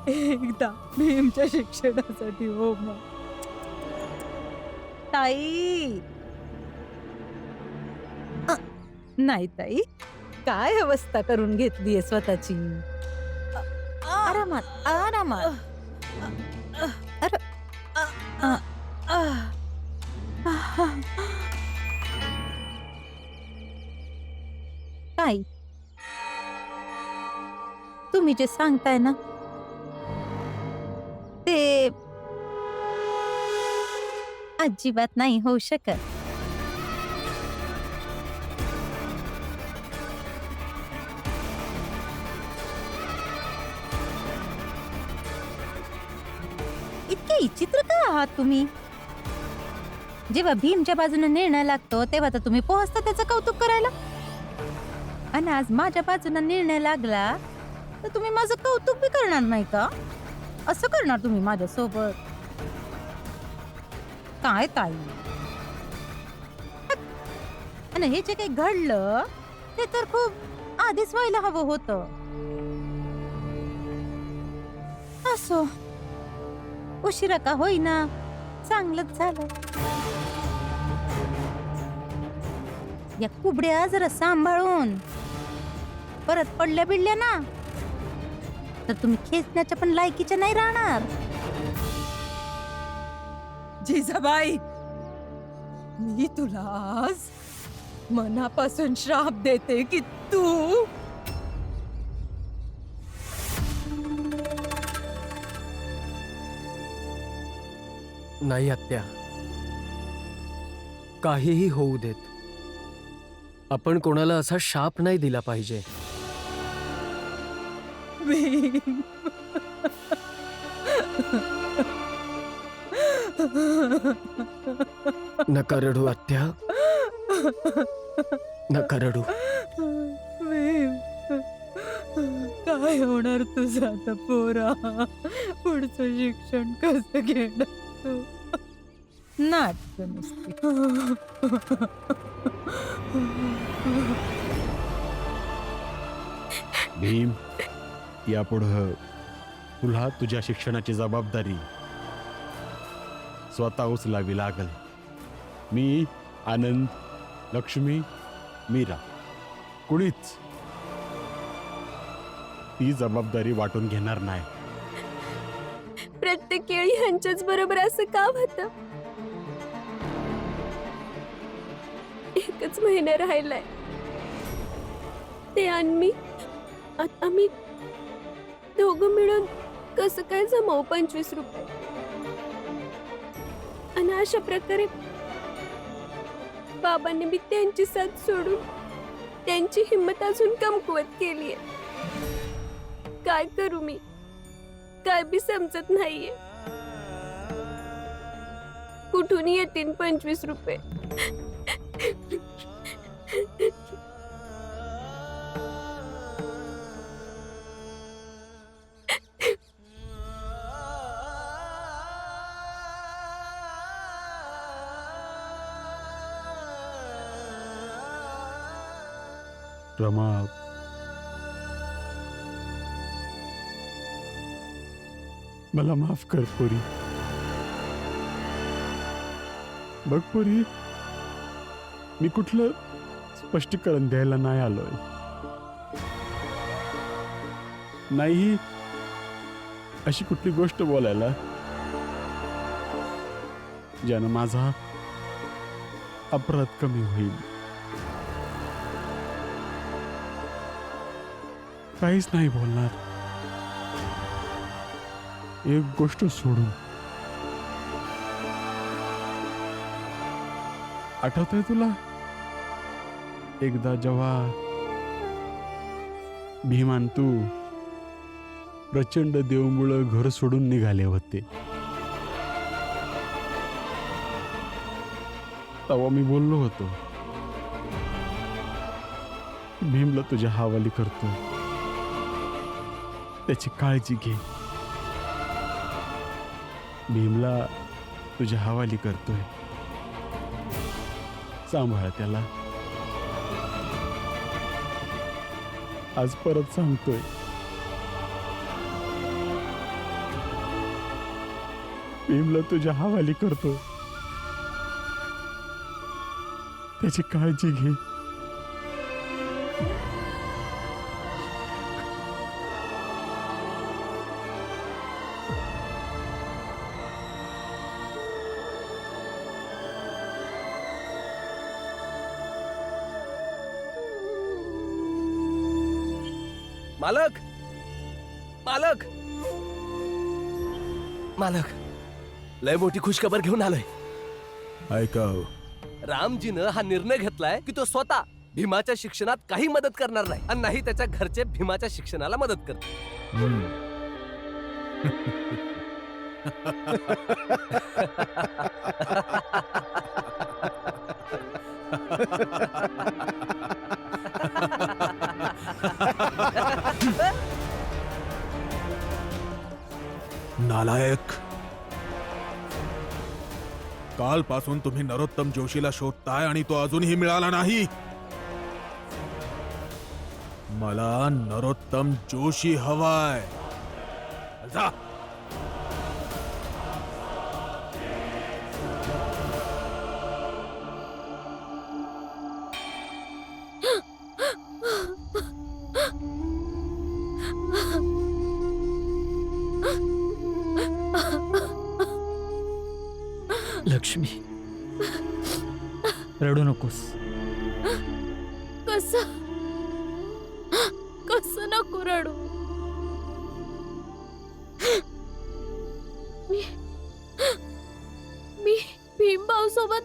एकदा भीमच्या शिक्षणासाठी हो मग. ताई नाही ताई, काय अवस्था करून घेतलीये स्वतःची. आरामात आरामात. अरे ताई, तुम्ही जे सांगताय ना ते अजिबात नाही होऊ शकत. इतके विचित्र का आहात तुम्ही. जेव्हा भीमच्या बाजूने निर्णय लागतो तेव्हा तर तुम्ही पोहोचता त्याचं कौतुक करायला, आणि आज माझ्या बाजूने निर्णय लागला तर तुम्ही माझं कौतुक बी करणार नाही का? असं करणार तुम्ही माझ्यासोबत? काय ताई, आणि हे जे काही घडलं ते तर खूप आधीच व्हायला हवं होतं. असो, उशिरा का होईना चांगलंच झालं. या कुबड्या जरा सांभाळून, परत पडल्या बिडल्या ना तर तुम्ही खेचण्याच्या पण लायकीच्या नाही राहणार. जिजाबाई, मी तुला आज मनापासून श्राप देते की तू नाही आत्या, काहीही होऊ देत, आपण कोणाला असा शाप नाही दिला पाहिजे. भीम. नका रडू आत्या, नका रडू. भीम, काय होणार तुझं आता पोरा? पुढचं शिक्षण कसं घेणार तू? नाटकं नुसती. भीम, यापुढं तुला तुझ्या शिक्षणाची जबाबदारी स्वतः उचलावी लागल. मी, आनंद, लक्ष्मी, मीरा कुणीच ती जबाबदारी वाटून घेणार नाही. प्रत्येक वेळी ह्यांच्याच बरोबर असं का होतं? एकच महिना राहिलाय, ते आणि मी, आता आम्ही दोघं मिळून कसं काय जमावू 25 रुपये? आणि अशा प्रकारे बाबांनी मी त्यांची साथ सोडून त्यांची हिंमत अजून कमकुवत केलीये. काय करू मी? काय बी समजत नाहीये. कुठून येतील 25 रुपये? रमा, मला माफ कर पोरी. बघ पोरी, मी कुठलं स्पष्टीकरण द्यायला नाही आलोय, नाही अशी कुठली गोष्ट बोलायला ज्यानं माझा अपराध कमी होईल. काहीच नाही बोलणार. एक गोष्ट सोडून, आठवतंय तुला एकदा जेव्हा भीमान तू प्रचंड देवमुळं घर सोडून निघाले होते, तेव्हा मी बोललो होतो भीमला तुझ्या हवाली करतो, त्याची काळजी घे. भीमला तुझ्या हवाली करतोय, सांभाळ त्याला. आज परत सांगतोय, भीमला तुझ्या हवाली करतो. त्याची काळजी घे. मालक मालक मालक, लय मोठी खुशखबर घेऊन आलोय. ऐकाव. रामजीनं हा निर्णय घेतलाय की तो स्वतः भीमाच्या शिक्षणात काही मदत करणार नाही आणि नाही त्याच्या घरचे भीमाच्या शिक्षणाला मदत करतील. नालायक. कालपासून तुम्ही नरोत्तम जोशीला शोधताय आणि तो अजूनही मिळाला नाही. मला नरोत्तम जोशी हवाय. जा. लक्ष्मी, रडू नकोस. कसं कसं नको रडू. मी मी भीमभाऊ सोबत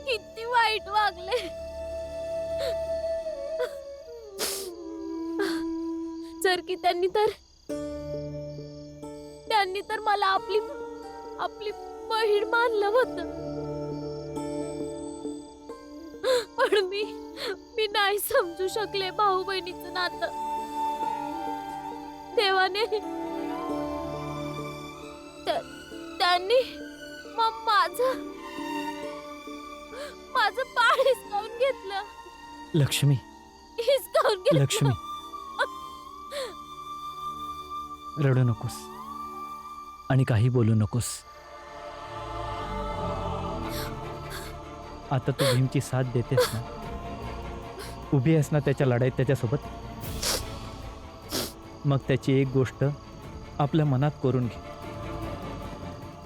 किती वाईट वागले. जर की त्यांनी तर मला आपली बहीण मानलं होतं, पण मी नाही समजू शकले भाऊ बहिणीचं नातं. देवाने त्यांनी माझं बाळ हिसकावून घेतलं. लक्ष्मी, हिसकावून घेतलं. लक्ष्मी, रडू नकोस आणि काही बोलू नकोस. आता तू भीमची साथ देतेस ना, उभी आहेस ना त्याच्या लढाईत त्याच्यासोबत, मग त्याची एक गोष्ट आपल्या मनात करून घे.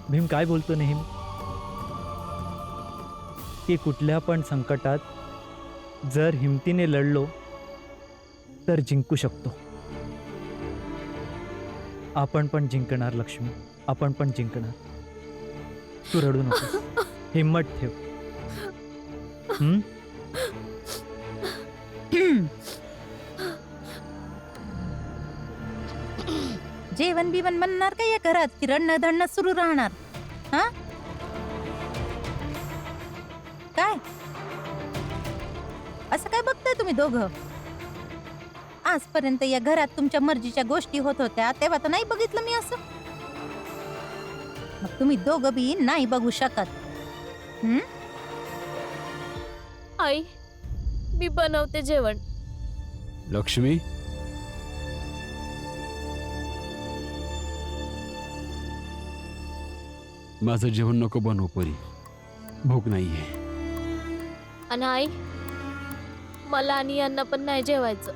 भीम काय बोलतो नेहमी की कुठल्या पण संकटात जर हिमतीने लढलो तर जिंकू शकतो. आपण पण जिंकणार लक्ष्मी, आपण पण जिंकणार. तू रडू नकोस, हिम्मत ठेव. जेवण बिवण बनणार का या घरात की रडणं धडणं सुरू राहणार? हा काय असं काय बघताय तुम्ही दोघं? आजपर्यंत या घरात तुमच्या मर्जीच्या गोष्टी होत होत्या तेव्हा तर नाही बघितलं मी असं. मग तुम्ही दोघं बी नाही बघू शकत. आई, मी बनवते जेवण. लक्ष्मी, माझं जेवण नको बनवू परी, भूक नाहीये. आणि आई, मला आणि यांना पण नाही जेवायचं.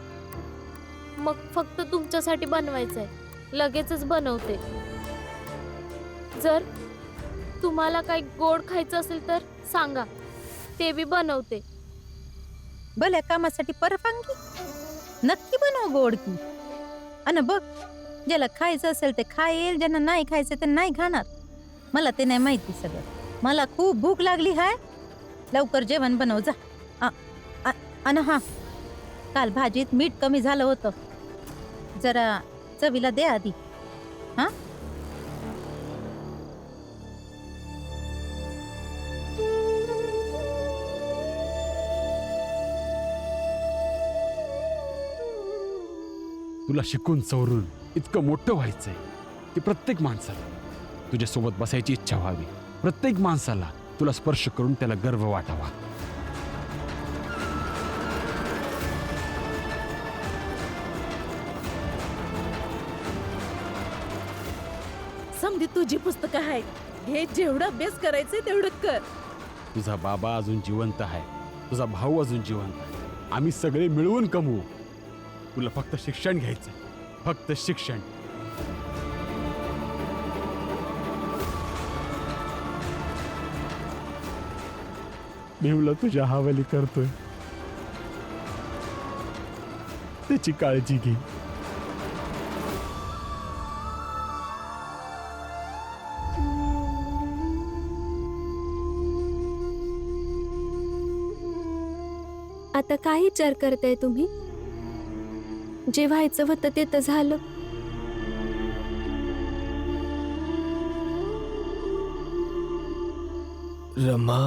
मग फक्त तुमच्यासाठी बनवायचंय. लगेचच बनवते. जर तुम्हाला काही गोड खायचं असेल तर सांगा, ते बी बनवते. भल्या कामासाठी परफांगी नक्की बनव गोड की. अन बघ, ज्याला खायचं असेल ते खाईल, ज्यांना नाही खायचं ते नाही खाणार. मला ते नाही माहिती सगळं. मला खूप भूक लागली हाय. लवकर जेवण बनव जा. अन हा, काल भाजीत मीठ कमी झालं होतं, जरा चवीला दे आधी. हा, तुला शिकून सवरून इतकं मोठं व्हायचंय की प्रत्येक माणसाला तुझ्यासोबत बसायची इच्छा व्हावी. प्रत्येक माणसाला तुला स्पर्श करून त्याला गर्व वाटावा. समधी तुझी पुस्तकं आहेत. हे जेवढं अभ्यास करायचंय तेवढं कर. तुझा बाबा अजून जिवंत आहे, तुझा भाऊ अजून जिवंत आहे. आम्ही सगळे मिळवून कमवू. तुला फक्त शिक्षण घ्यायचं, फक्त शिक्षण. भीमला तुझ्या हवाली करतोय, त्याची काळजी घे. आता काय विचार करताय तुम्ही? जे व्हायचं होतं ते तर झालं. रमा,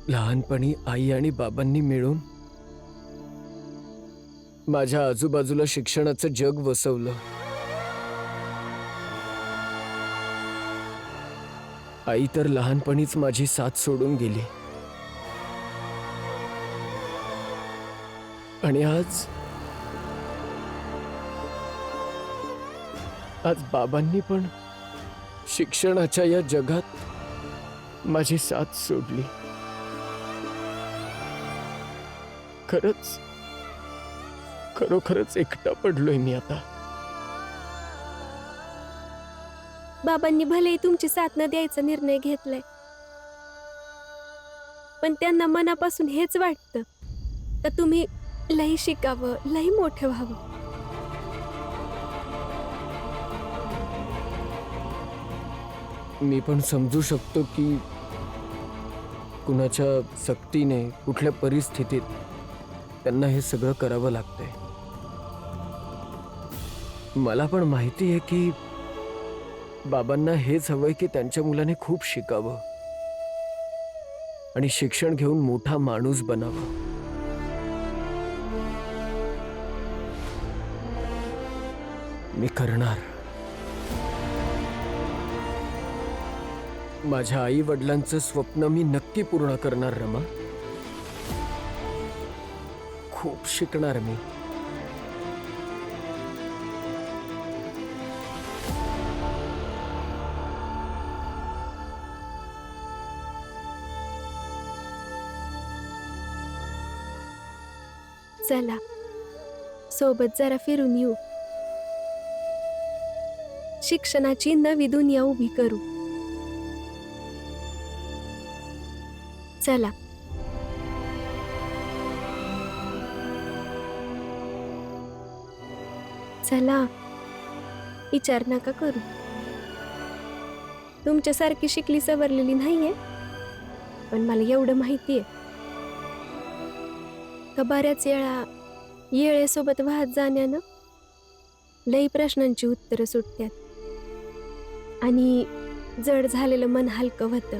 लहानपणी आई आणि बाबांनी मिळून माझ्या आजूबाजूला शिक्षणाचं जग वसवलं. आई तर लहानपणीच माझी साथ सोडून गेली. आणि आज बाबांनी पण शिक्षणाच्या या जगात माझी साथ सोडली. खरोखरच एकटा पडलोय मी आता. बाबांनी भलेही तुमची साथ न द्यायचा निर्णय घेतलाय, पण त्यांना मनापासून हेच वाटतं का तुम्ही लई शिकावं, लई मोठं व्हावं. मी पण समजू शकतो की कुणाच्या सक्तीने कुठल्या परिस्थितीत त्यांना हे सगळं करावं लागतंय. मला पण माहिती आहे की बाबांना हेच हवंय की त्यांच्या मुलाने खूप शिकावं आणि शिक्षण घेऊन मोठा माणूस बनावा. मी करणार. माझ्या आई वडिलांचं स्वप्न मी नक्की पूर्ण करणार रमा. खूप शिकणार मी. चला सोबत जरा फिरून येऊ. शिक्षणाची नवी दुनिया उभी करू. चला. चला, विचार नका करू. तुमच्यासारखी शिकली सवरलेली नाहीये, पण मला एवढं माहितीये का बऱ्याच वेळा येळेसोबत वाहत जाण्यानं लई प्रश्नांची उत्तरं सुटतात आणि जड झालेलं मन हलकं होतं.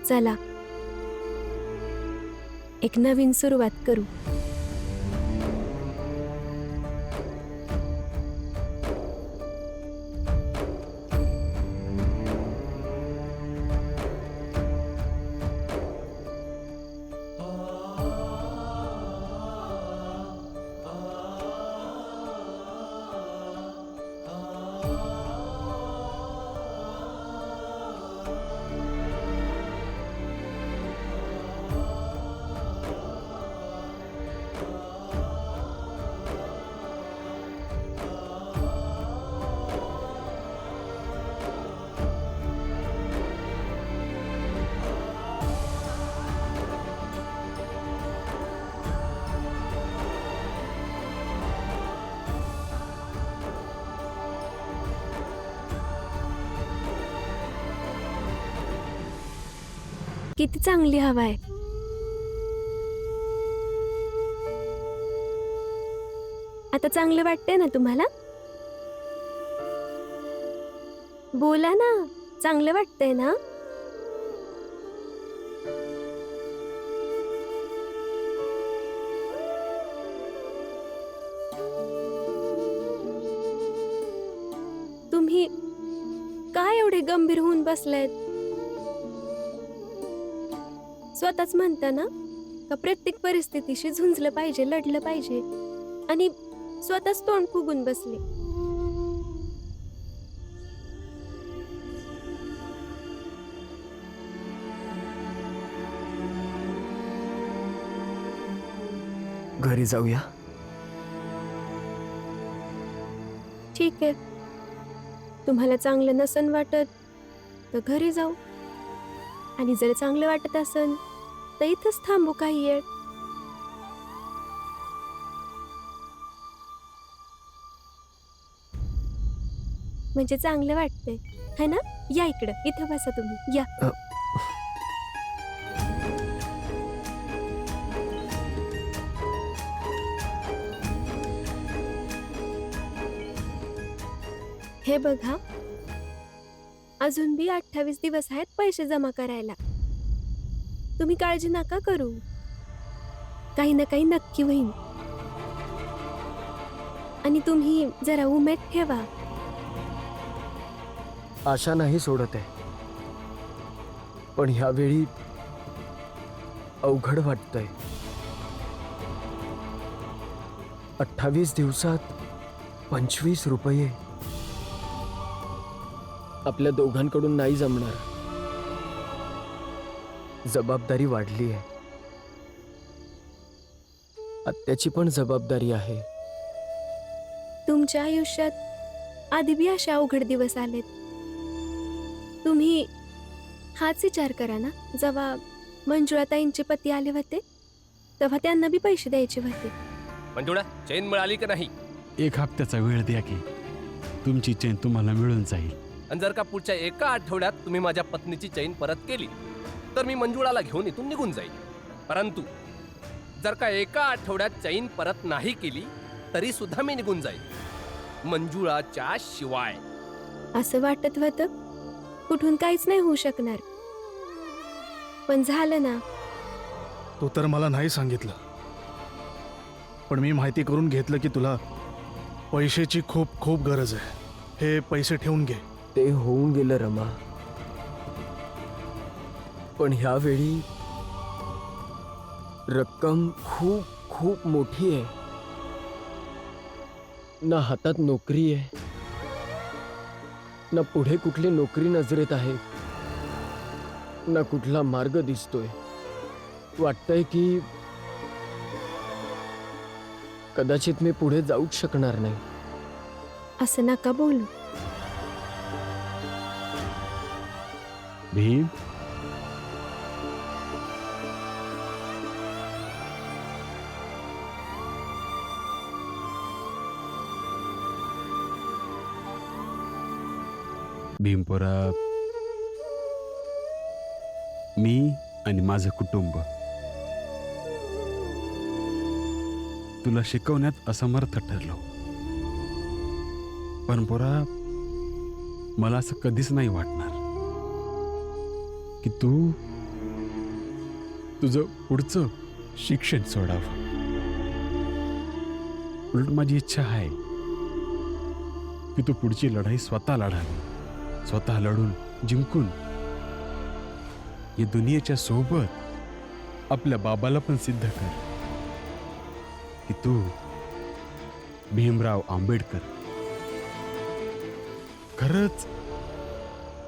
चला, एक नवीन सुरुवात करू. किती चांगली हवा आहे. आता चांगलं वाटतंय ना तुम्हाला? बोला ना, चांगलं वाटतंय ना? तुम्ही काय एवढे गंभीर होऊन बसलायत? स्वतःच म्हणता ना का प्रत्येक परिस्थितीशी झुंजलं पाहिजे, लढलं पाहिजे आणि स्वतःच तोंड फुगून बसले. घरी जाऊया. ठीक आहे, तुम्हाला चांगलं नसन वाटत तर घरी जाऊ, आणि जर चांगलं वाटत असन तर इथंच थांबू काही वेळ. म्हणजे चांगलं वाटतंय है ना? या इकडं, इथं बसा तुम्ही, या. हे बघा, अजून बी 28 दिवस आहेत पैसे जमा करायला. तुम्ही काळजी नका करू, काही ना काही नक्की होईल. आणि तुम्ही जरा उमेद ठेवा. आशा नाही सोडत आहे, पण ह्यावेळी अवघड वाटतंय. 28 दिवसात 25 रुपये आपल्या दोघांकडून नाही जमणार. जबाबदारी वाढली आहे, आत्याची पण जबाबदारी आहे. तुमच्या आयुष्यात आधी बी असे अवघड दिवस आलेत. तुम्ही हाच विचार करा ना, जेव्हा मंजुळाताईंचे पती आले होते तेव्हा त्यांना बी पैसे द्यायचे होते. मंजुळा, चैन मिळाली का नाही? 1 हप्त्याचा वेळ द्या की तुमची चैन तुम्हाला मिळून जाईल. आणि जर का पुढच्या एका आठवड्यात तुम्ही माझ्या पत्नीची चैन परत केली तर मी मंजुळाला घेऊन इथून निघून जाईल. परंतु जर का एका आठवड्यात चैन परत नाही केली तरी सुद्धा मी निघून जाईल, मंजुळाच्या शिवाय. असं वाटत होतं कुठून काहीच नाही होऊ शकणार, पण झालं ना. तू तर मला नाही सांगितलं, पण मी माहिती करून घेतलं की तुला पैशाची खूप खूप गरज आहे. हे पैसे ठेवून घे. ते होऊन गेलं रमा, पण ह्यावेळी रक्कम खूप खूप मोठी आहे. ना हातात नोकरी आहे, ना पुढे कुठली नोकरी नजरेत आहे, ना कुठला मार्ग दिसतोय. वाटतंय की कदाचित मी पुढे जाऊच शकणार नाही. असं नका बोलू. भीम, भीमपोरा, मी आणि माझं कुटुंब तुला शिकवण्यात असमर्थ ठरलो. पण पोरा, मला असं कधीच नाही वाटणार की तू तुझं पुढचं शिक्षण सोडावं. उलट माझी इच्छा आहे की तू पुढची लढाई स्वतः लढावी, स्वतः लढून जिंकून या दुनियेच्या सोबत आपल्या बाबाला पण सिद्ध कर की तू भीमराव आंबेडकर खरंच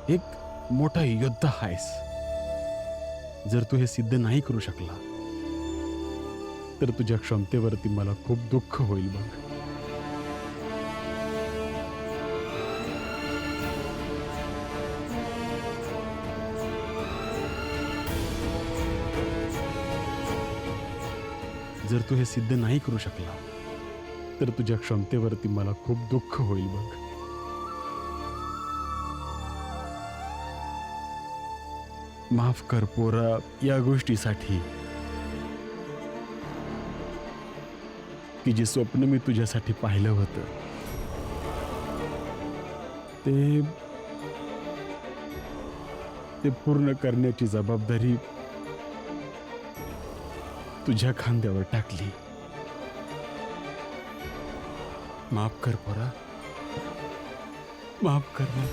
एक मोठा योद्धा आहेस. जर तू हे सिद्ध नाही करू शकला तर तुझ्या क्षमतेवरती मला खूप दुःख होईल बघ. जर तू हे सिद्ध नाही करू शकला तर तुझ्या क्षमतेवरती मला खूप दुःख होईल बघ. माफ कर पोरा या गोष्टीसाठी की जे स्वप्न मी तुझ्यासाठी पाहिलं होतं ते पूर्ण करण्याची जबाबदारी तुझ्या खांद्यावर टाकली. माफ कर पोरा, माफ कर ना.